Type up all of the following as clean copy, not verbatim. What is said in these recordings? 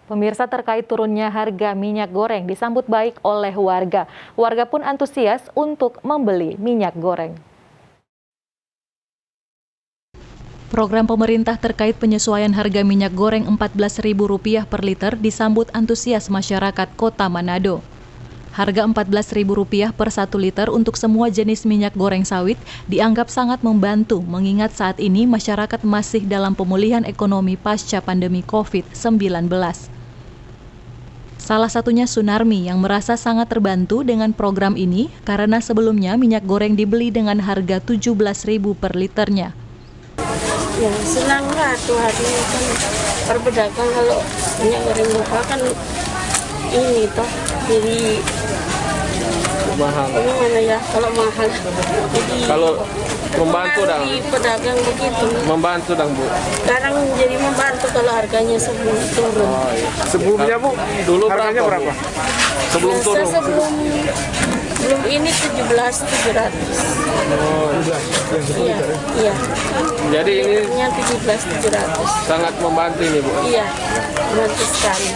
Pemirsa, terkait turunnya harga minyak goreng disambut baik oleh warga. Warga pun antusias untuk membeli minyak goreng. Program pemerintah terkait penyesuaian harga minyak goreng Rp14.000 per liter disambut antusias masyarakat Kota Manado. Harga Rp14.000 per 1 liter untuk semua jenis minyak goreng sawit dianggap sangat membantu mengingat saat ini masyarakat masih dalam pemulihan ekonomi pasca pandemi COVID-19. Salah satunya Sunarmi yang merasa sangat terbantu dengan program ini karena sebelumnya minyak goreng dibeli dengan harga Rp17.000 per liternya. Ya senang lah tuh hari ini kan perpedagang kalau minyak goreng lokal kan ini toh jadi mahal. Gimana ya kalau mahal jadi kalau membantu dong pedagang begitu membantu dong Bu. Sekarang jadi membantu kalau harganya sebelum turun. Oh, iya. Sebelumnya Bu dulu harganya berapa? Sebelum Biasa turun sebelum ini 17.700. Oh, Iya. Jadi ini 17.700. sangat membantu ini Bu. Iya, membantu sekali.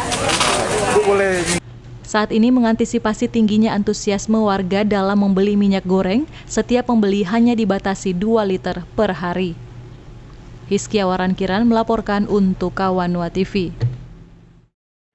Bu boleh. Saat ini mengantisipasi tingginya antusiasme warga dalam membeli minyak goreng, setiap pembeli hanya dibatasi 2 liter per hari. Hizkia Warankiran melaporkan untuk Kawanua TV.